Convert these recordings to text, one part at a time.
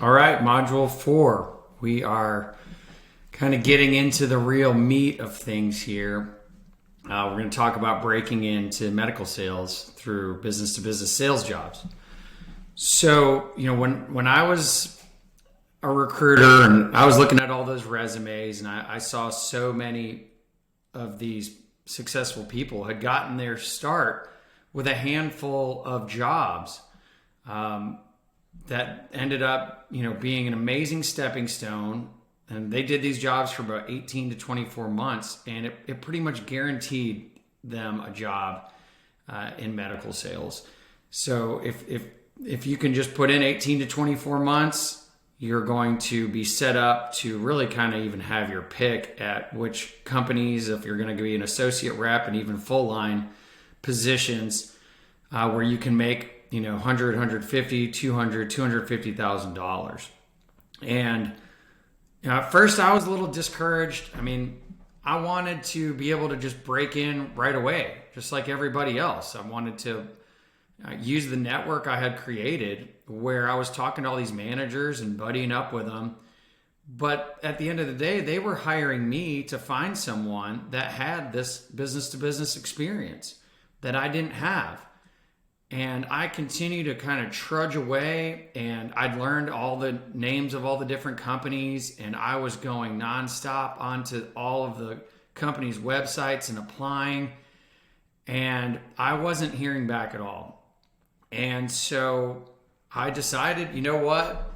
All right, module 4. We are kind of getting into the real meat of things here. We're going to talk about breaking into medical sales through business to business sales jobs. So, when I was a recruiter and I was looking at all those resumes and I saw so many of these successful people had gotten their start with a handful of jobs. That ended up, being an amazing stepping stone. And they did these jobs for about 18 to 24 months, and it pretty much guaranteed them a job in medical sales. So if you can just put in 18 to 24 months, you're going to be set up to really kind of even have your pick at which companies, if you're going to be an associate rep and even full line positions, where you can make 100, 150, 200, $250,000. And at first I was a little discouraged. I wanted to be able to just break in right away, just like everybody else. I wanted to use the network I had created where I was talking to all these managers and buddying up with them. But at the end of the day, they were hiring me to find someone that had this business to business experience that I didn't have. And I continued to kind of trudge away, and I'd learned all the names of all the different companies, and I was going nonstop onto all of the companies' websites and applying, and I wasn't hearing back at all. And so I decided, you know what?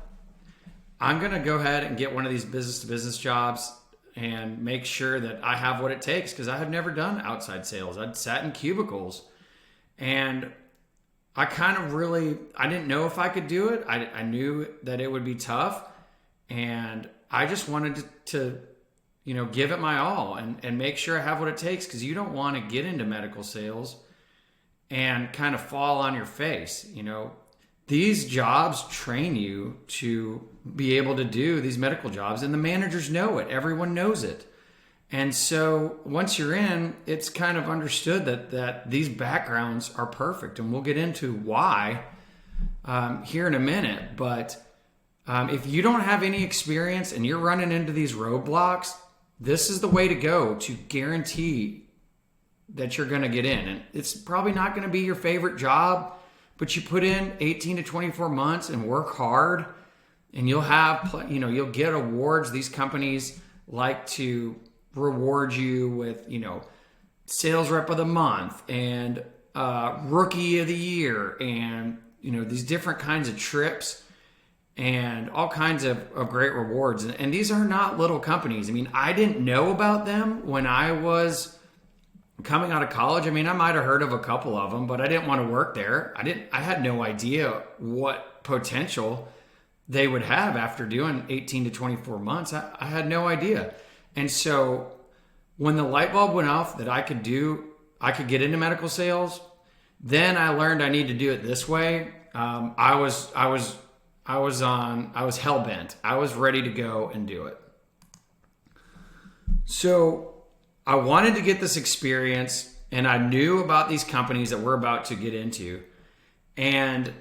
I'm going to go ahead and get one of these business to business jobs and make sure that I have what it takes, because I have never done outside sales. I'd sat in cubicles, and I didn't know if I could do it. I knew that it would be tough, and I just wanted to give it my all and make sure I have what it takes, because you don't want to get into medical sales and kind of fall on your face. These jobs train you to be able to do these medical jobs, and the managers know it. Everyone knows it. And so once you're in, it's kind of understood that these backgrounds are perfect. And we'll get into why here in a minute. But if you don't have any experience and you're running into these roadblocks, this is the way to go to guarantee that you're going to get in. And it's probably not going to be your favorite job, but you put in 18 to 24 months and work hard, and you'll have, you'll get awards. These companies like to reward you with, sales rep of the month and rookie of the year, and, these different kinds of trips and all kinds of great rewards. And these are not little companies. I didn't know about them when I was coming out of college. I might have heard of a couple of them, but I didn't want to work there. I had no idea what potential they would have after doing 18 to 24 months. I had no idea. And so when the light bulb went off that I could get into medical sales, then I learned I need to do it this way. I was hell bent. I was ready to go and do it. So I wanted to get this experience, and I knew about these companies that we're about to get into. And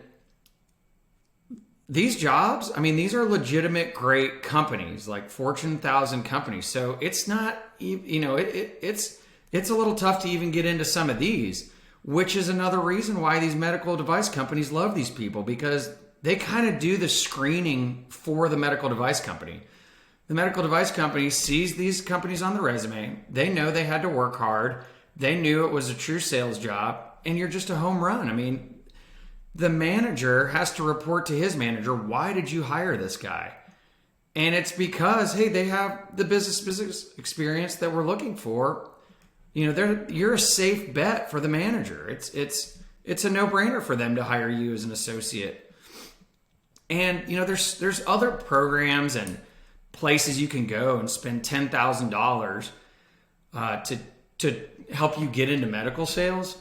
these jobs, these are legitimate, great companies, like Fortune 1000 companies. So it's not, it's a little tough to even get into some of these, which is another reason why these medical device companies love these people, because they kind of do the screening for the medical device company. The medical device company sees these companies on the resume. They know they had to work hard. They knew it was a true sales job, and you're just a home run. The manager has to report to his manager, why did you hire this guy? And it's because, hey, they have the business experience that we're looking for. You're a safe bet for the manager. It's a no-brainer for them to hire you as an associate. And there's other programs and places you can go and spend $10,000 to help you get into medical sales.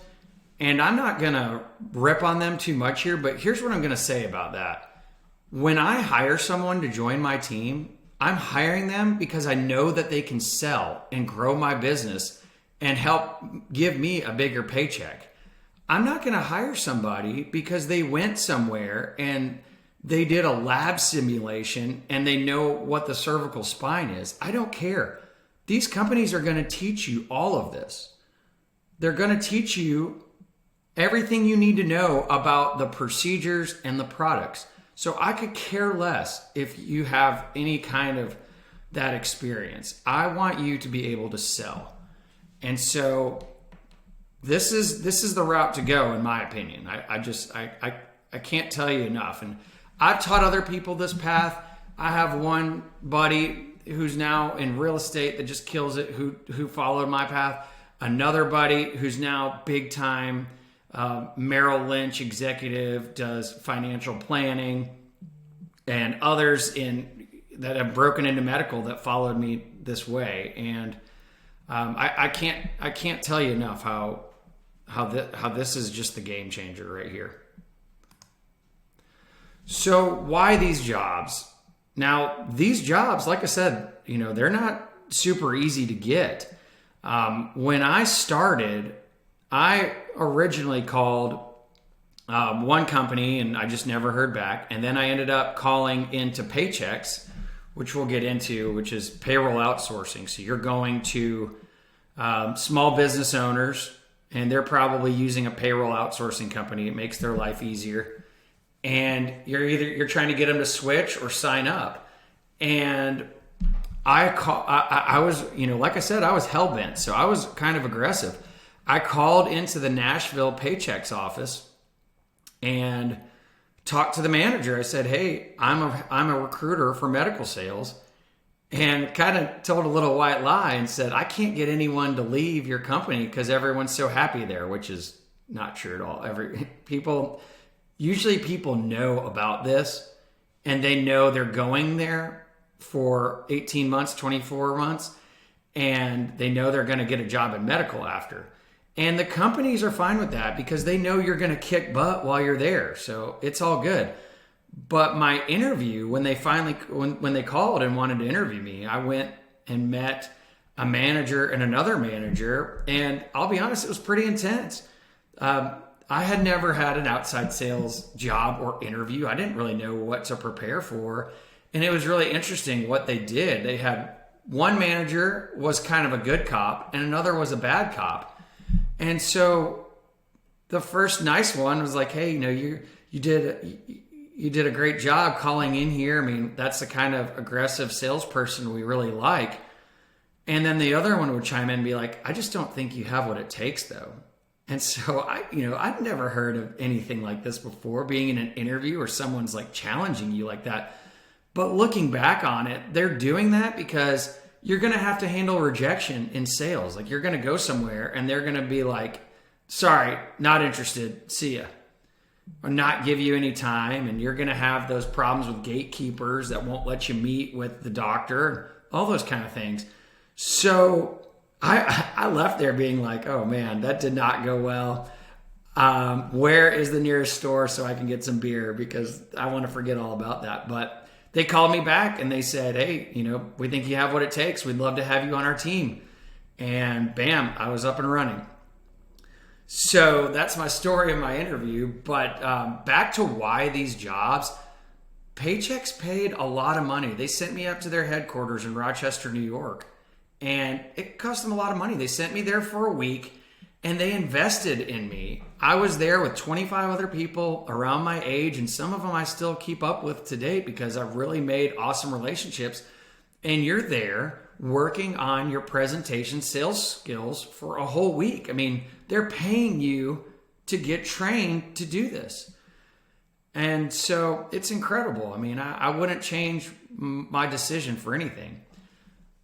And I'm not going to rip on them too much here, but here's what I'm going to say about that. When I hire someone to join my team, I'm hiring them because I know that they can sell and grow my business and help give me a bigger paycheck. I'm not going to hire somebody because they went somewhere and they did a lab simulation and they know what the cervical spine is. I don't care. These companies are going to teach you all of this. They're going to teach you everything you need to know about the procedures and the products. So I could care less if you have any kind of that experience. I want you to be able to sell. And so this is the route to go, in my opinion. I can't tell you enough. And I've taught other people this path. I have one buddy who's now in real estate that just kills it, who followed my path. Another buddy who's now big time Merrill Lynch executive, does financial planning, and others that have broken into medical that followed me this way. And I can't tell you enough how this is just the game changer right here. So why these jobs? Now, these jobs, like I said, they're not super easy to get. When I started, I originally called one company and I just never heard back. And then I ended up calling into Paychex, which we'll get into, which is payroll outsourcing. So you're going to small business owners, and they're probably using a payroll outsourcing company. It makes their life easier. And you're trying to get them to switch or sign up. And I was, like I said, I was hell-bent. So I was kind of aggressive. I called into the Nashville Paychex office and talked to the manager. I said, hey, I'm a recruiter for medical sales, and kind of told a little white lie and said, I can't get anyone to leave your company because everyone's so happy there, which is not true at all. Usually people know about this and they know they're going there for 18 months, 24 months, and they know they're going to get a job in medical after. And the companies are fine with that because they know you're going to kick butt while you're there. So it's all good. But my interview, when they called and wanted to interview me, I went and met a manager and another manager. And I'll be honest, it was pretty intense. I had never had an outside sales job or interview. I didn't really know what to prepare for. And it was really interesting what they did. They had one manager was kind of a good cop and another was a bad cop. And so the first nice one was like, hey, you did a great job calling in here. I mean, that's the kind of aggressive salesperson we really like. And then the other one would chime in and be like, I just don't think you have what it takes though. And so I'd never heard of anything like this before, being in an interview where someone's like challenging you like that. But looking back on it, they're doing that because you're going to have to handle rejection in sales. Like you're going to go somewhere and they're going to be like, sorry, not interested. See ya. Or not give you any time. And you're going to have those problems with gatekeepers that won't let you meet with the doctor, all those kind of things. So I left there being like, oh man, that did not go well. Where is the nearest store so I can get some beer? Because I want to forget all about that. But they called me back and they said, hey, we think you have what it takes. We'd love to have you on our team. And bam, I was up and running. So that's my story in my interview. But back to why these jobs, Paychex paid a lot of money. They sent me up to their headquarters in Rochester, New York. And it cost them a lot of money. They sent me there for a week and they invested in me. I was there with 25 other people around my age, and some of them I still keep up with to date because I've really made awesome relationships. And you're there working on your presentation sales skills for a whole week. I mean, they're paying you to get trained to do this. And so it's incredible. I mean, I wouldn't change my decision for anything.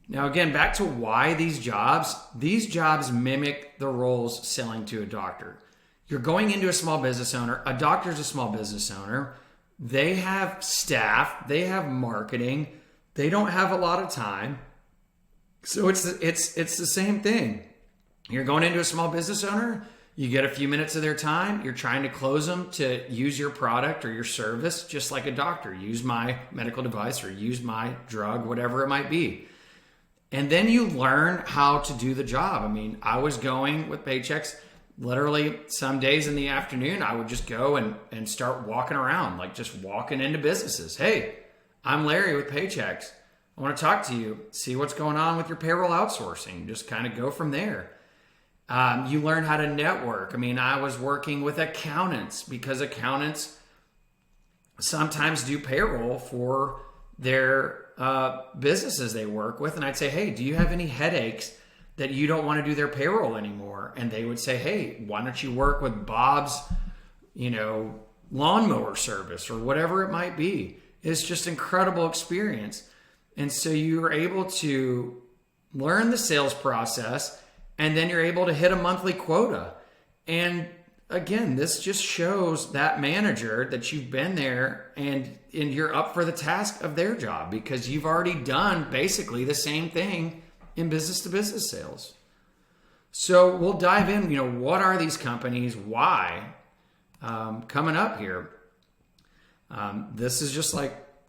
Now, again, back to why these jobs mimic the roles selling to a doctor. You're going into a small business owner. A doctor's a small business owner. They have staff. They have marketing. They don't have a lot of time. So it's the same thing. You're going into a small business owner. You get a few minutes of their time. You're trying to close them to use your product or your service, just like a doctor. Use my medical device or use my drug, whatever it might be. And then you learn how to do the job. I mean, I was going with Paychex. literally some days in the afternoon, I would just go and start walking around, like just walking into businesses. Hey, I'm Larry with Paychex. I want to talk to you, see what's going on with your payroll outsourcing. Just kind of go from there. You learn how to network. I mean, I was working with accountants because accountants sometimes do payroll for their businesses they work with. And I'd say, hey, do you have any headaches that you don't want to do their payroll anymore? And they would say, hey, why don't you work with Bob's, lawnmower service or whatever it might be. It's just incredible experience. And so you're able to learn the sales process, and then you're able to hit a monthly quota. And again, this just shows that manager that you've been there and you're up for the task of their job, because you've already done basically the same thing in business to business sales. So we'll dive in, what are these companies? Why? Coming up here. This is just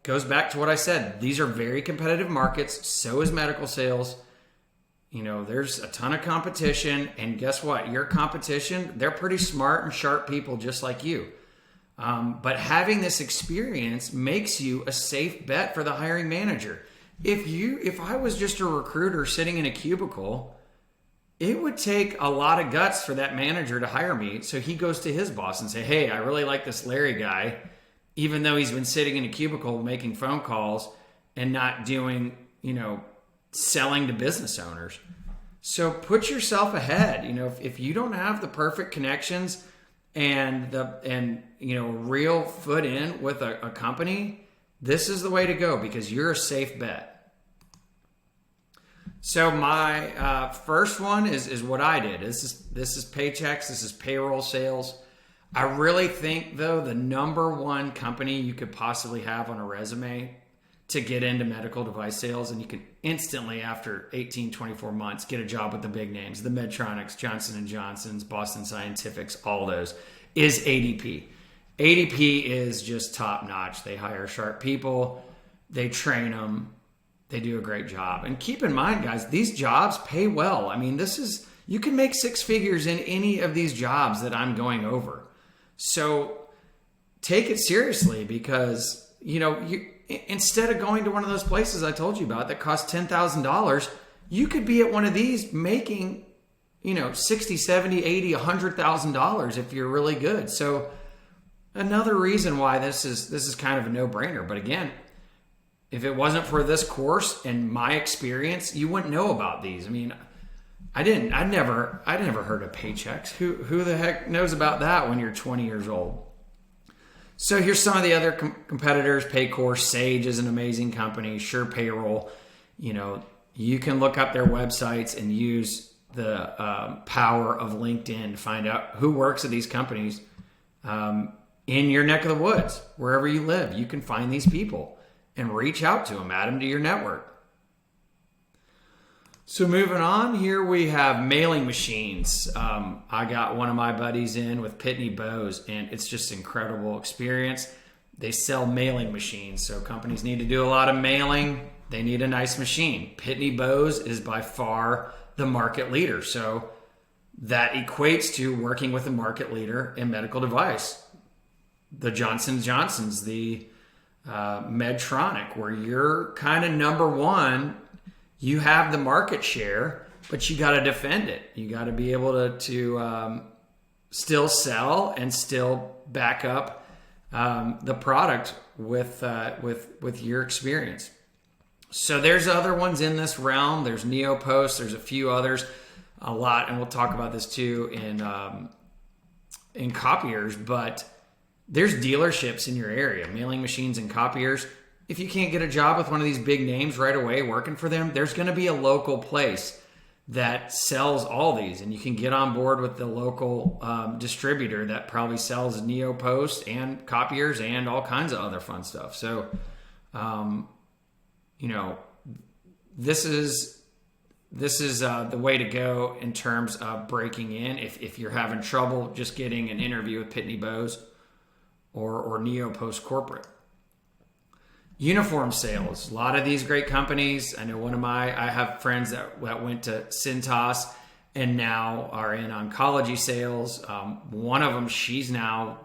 goes back to what I said. These are very competitive markets. So is medical sales. There's a ton of competition, and guess what? Your competition, they're pretty smart and sharp people just like you. But having this experience makes you a safe bet for the hiring manager. If I was just a recruiter sitting in a cubicle, it would take a lot of guts for that manager to hire me. So he goes to his boss and say, hey, I really like this Larry guy, even though he's been sitting in a cubicle making phone calls and not doing, selling to business owners. So put yourself ahead. If you don't have the perfect connections and real foot in with a company, this is the way to go, because you're a safe bet. So my first one is what I did. This is Paychex. This is payroll sales. I really think, though, the number one company you could possibly have on a resume to get into medical device sales, and you can instantly, after 18, 24 months, get a job with the big names, the Medtronics, Johnson & Johnsons, Boston Scientifics, all those, is ADP. ADP is just top notch. They hire sharp people. They train them. They do a great job. And keep in mind, guys, these jobs pay well. I mean, you can make six figures in any of these jobs that I'm going over. So take it seriously, because, instead of going to one of those places I told you about that cost $10,000, you could be at one of these making, $60,000, $70,000, $80,000, $100,000 if you're really good. So another reason why this is kind of a no-brainer. But again, if it wasn't for this course and my experience, you wouldn't know about these. I mean, I never heard of Paychex. Who the heck knows about that when you're 20 years old? So here's some of the other competitors. Paycor, Sage is an amazing company. Sure Payroll. You can look up their websites and use the power of LinkedIn to find out who works at these companies in your neck of the woods, wherever you live. You can find these people and reach out to them, add them to your network. So moving on, here we have mailing machines. I got one of my buddies in with Pitney Bowes, and it's just incredible experience. They sell mailing machines, so companies need to do a lot of mailing. They need a nice machine. Pitney Bowes is by far the market leader, so that equates to working with a market leader in medical device. The Johnson & Johnsons, the Medtronic, where you're kind of number one. You have the market share, but you got to defend it. You got to be able to still sell and still back up the product with your experience. So there's other ones in this realm. There's Neopost. There's a few others, a lot, and we'll talk about this too in copiers. But there's dealerships in your area, mailing machines and copiers. If you can't get a job with one of these big names right away working for them, there's going to be a local place that sells all these, and you can get on board with the local distributor that probably sells Neopost and copiers and all kinds of other fun stuff. So, this is the way to go in terms of breaking in. If you're having trouble just getting an interview with Pitney Bowes or Neopost Corporate. Uniform sales, a lot of these great companies. I know I have friends that went to Cintas, and now are in oncology sales. One of them, she's now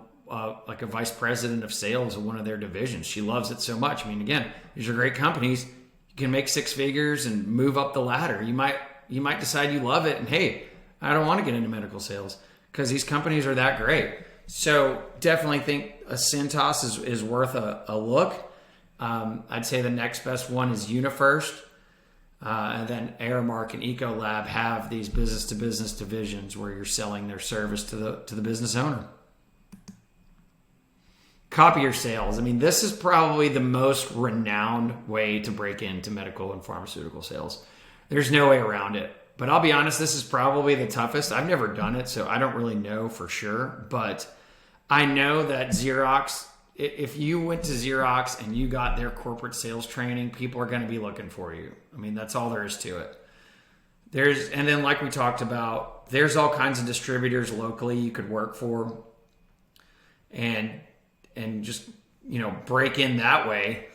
like a vice president of sales of one of their divisions. She loves it so much. I mean, again, these are great companies. You can make six figures and move up the ladder. You might decide you love it and, hey, I don't want to get into medical sales because these companies are that great. So definitely think a Cintas is worth a look. I'd say the next best one is UniFirst. And then Aramark and Ecolab have these business-to-business divisions where you're selling their service to the business owner. Copier sales. I mean, this is probably the most renowned way to break into medical and pharmaceutical sales. There's no way around it. But I'll be honest, this is probably the toughest. I've never done it, so I don't really know for sure. But I know that Xerox, if you went to Xerox and you got their corporate sales training, people are going to be looking for you. I mean, that's all there is to it. And then like we talked about, there's all kinds of distributors locally you could work for and just, break in that way.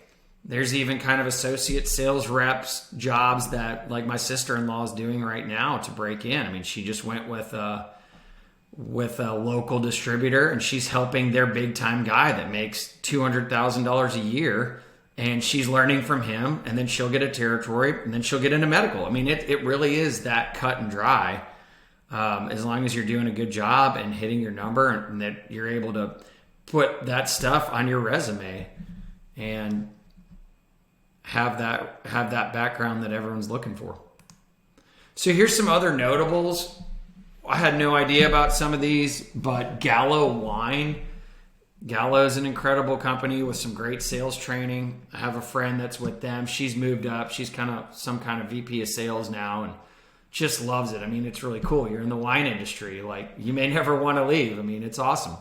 There's even kind of associate sales reps jobs that like my sister-in-law is doing right now to break in. I mean, she just went with a local distributor and she's helping their big time guy that makes $200,000 a year, and she's learning from him, and then she'll get a territory and then she'll get into medical. I mean, it really is that cut and dry. As long as you're doing a good job and hitting your number and that you're able to put that stuff on your resume and have that background that everyone's looking for. So here's some other notables. I had no idea about some of these, but Gallo Wine. Gallo is an incredible company with some great sales training. I have a friend that's with them. She's moved up. She's kind of some kind of VP of sales now and just loves it. I mean, it's really cool. You're in the wine industry. Like, you may never want to leave. I mean, it's awesome.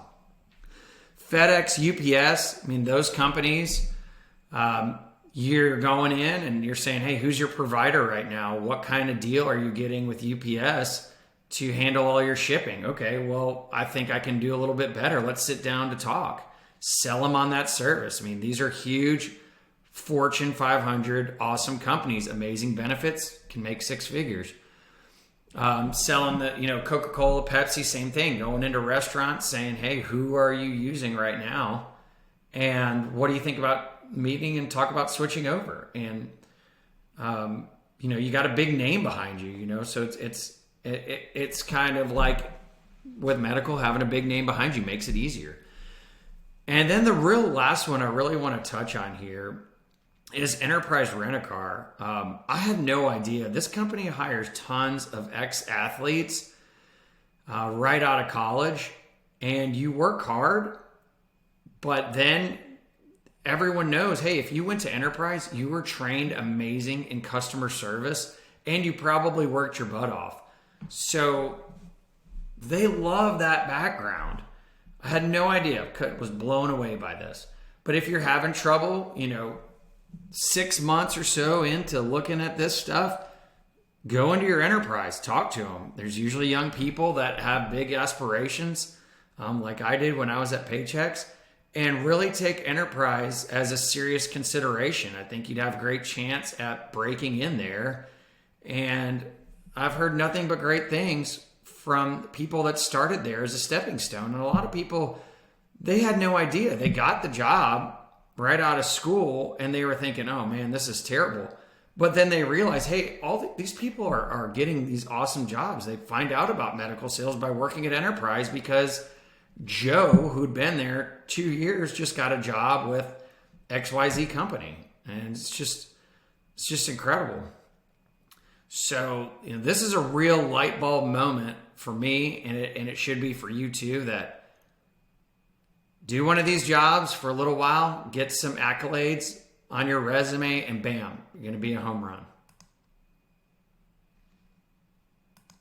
FedEx, UPS, I mean, those companies, you're going in and you're saying, hey, who's your provider right now? What kind of deal are you getting with UPS to handle all your shipping? Okay, well, I think I can do a little bit better. Let's sit down to talk. Sell them on that service. I mean, these are huge Fortune 500 awesome companies, amazing benefits, can make six figures. Selling the, Coca-Cola, Pepsi, same thing. Going into restaurants saying, hey, who are you using right now? And what do you think about meeting and talk about switching over? And, you got a big name behind you, so it's kind of like with medical, having a big name behind you makes it easier. And then the real last one I really want to touch on here is Enterprise Rent-A-Car. I had no idea. This company hires tons of ex-athletes right out of college, and you work hard, but then everyone knows, hey, if you went to Enterprise, you were trained amazing in customer service, and you probably worked your butt off. So they love that background. I had no idea. Was blown away by this. But if you're having trouble, 6 months or so into looking at this stuff, go into your Enterprise, talk to them. There's usually young people that have big aspirations, like I did when I was at Paychex, and really take Enterprise as a serious consideration. I think you'd have a great chance at breaking in there. And I've heard nothing but great things from people that started there as a stepping stone. And a lot of people, they had no idea. They got the job right out of school and they were thinking, oh man, this is terrible. But then they realize, hey, these people are getting these awesome jobs. They find out about medical sales by working at Enterprise because Joe, who'd been there 2 years, just got a job with XYZ company. And it's just incredible. So, this is a real light bulb moment for me, and it should be for you too, that do one of these jobs for a little while, get some accolades on your resume, and bam, you're going to be a home run.